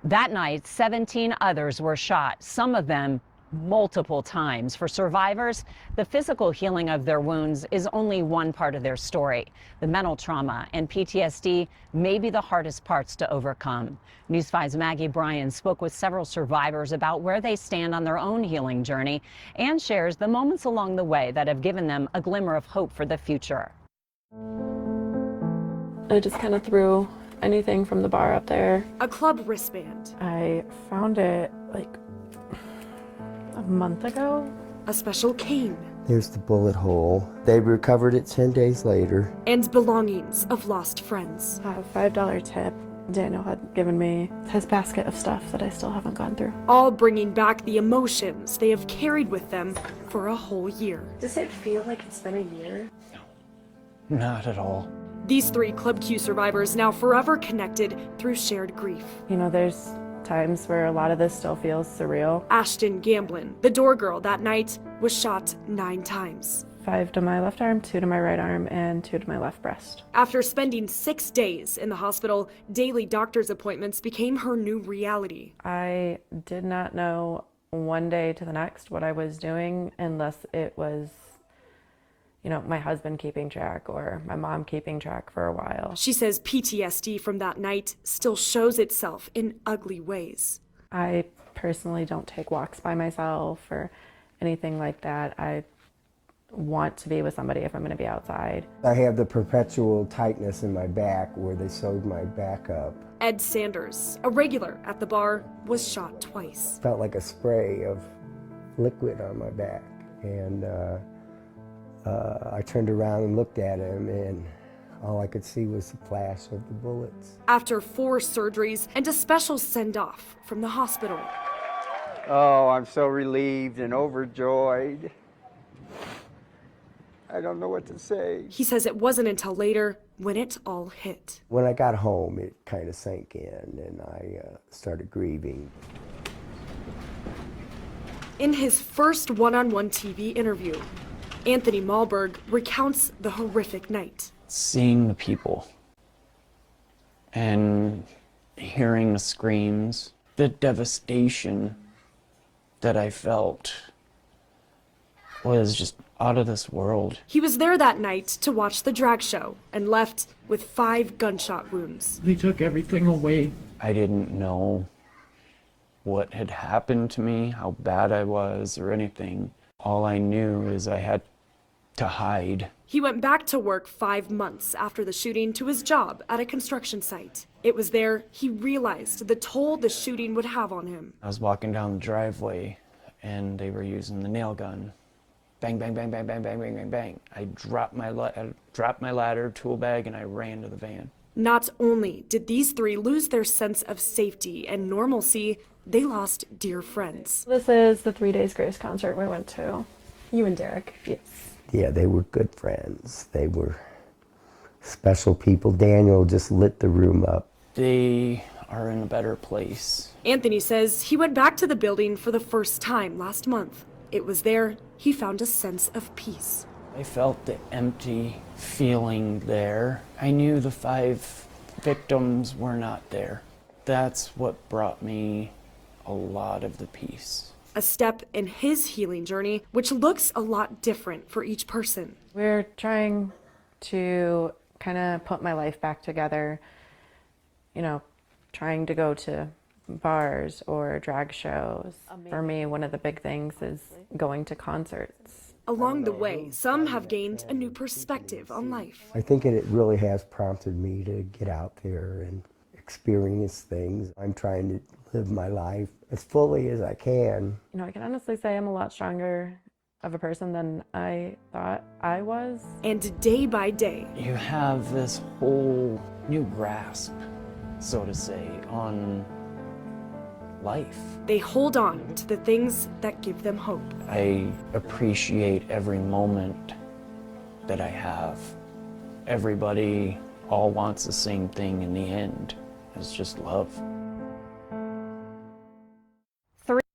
That night, 17 others were shot, some of them multiple times. For survivors, the physical healing of their wounds is only one part of their story. The mental trauma and PTSD may be the hardest parts to overcome. News 5's Maggie Bryan spoke with several survivors about where they stand on their own healing journey and shares the moments along the way that have given them a glimmer of hope for the future. I just kind of threw anything from the bar up there. A club wristband. I found it like a month ago. A special cane. Here's the bullet hole. They recovered it 10 days later. And belongings of lost friends. A $5 tip Daniel had given me. His basket of stuff that I still haven't gone through. All bringing back the emotions they have carried with them for a whole year. Does it feel like it's been a year? No, not at all. These 3 Club Q survivors now forever connected through shared grief. You know, there's times where a lot of this still feels surreal. Ashton Gamblin, the door girl that night, was shot 9 times. 5 to my left arm, 2 to my right arm, and 2 to my left breast. After spending 6 days in the hospital, daily doctor's appointments became her new reality. I did not know one day to the next what I was doing unless it was, you know, my husband keeping track or my mom keeping track for a while. She says PTSD from that night still shows itself in ugly ways. I personally don't take walks by myself or anything like that. I want to be with somebody if I'm going to be outside. I have the perpetual tightness in my back where they sewed my back up. Ed Sanders, a regular at the bar, was shot twice. Felt like a spray of liquid on my back. And I turned around and looked at him, and all I could see was the flash of the bullets. After 4 surgeries and a special send-off from the hospital. Oh, I'm so relieved and overjoyed. I don't know what to say. He says it wasn't until later when it all hit. When I got home, it kind of sank in, and I started grieving. In his first one-on-one TV interview, Anthony Malberg recounts the horrific night. Seeing the people and hearing the screams, the devastation that I felt was just out of this world. He was there that night to watch the drag show and left with 5 gunshot wounds. They took everything away. I didn't know what had happened to me, how bad I was, or anything. All I knew is I had to hide. He went back to work 5 months after the shooting to his job at a construction site. It was there he realized the toll the shooting would have on him. I was walking down the driveway and they were using the nail gun. Bang, bang, bang, bang, bang, bang, bang, bang, bang. I dropped my ladder, tool bag, and I ran to the van. Not only did these 3 lose their sense of safety and normalcy, they lost dear friends. This is the 3 Days Grace concert we went to. You and Derek. Yes. Yeah, they were good friends. They were special people. Daniel just lit the room up. They are in a better place. Anthony says he went back to the building for the first time last month. It was there he found a sense of peace. I felt the empty feeling there. I knew the 5 victims were not there. That's what brought me a lot of the peace. A step in his healing journey, which looks a lot different for each person. We're trying to kind of put my life back together, you know, trying to go to bars or drag shows. For me, one of the big things is going to concerts. Along the way, some have gained a new perspective on life. I think it really has prompted me to get out there and experience things. I'm trying to live my life as fully as I can. You know, I can honestly say I'm a lot stronger of a person than I thought I was. And day by day, You have this whole new grasp, so to say, on life. they hold on to the things that give them hope. I appreciate every moment that I have. Everybody all wants the same thing in the end. It's just love.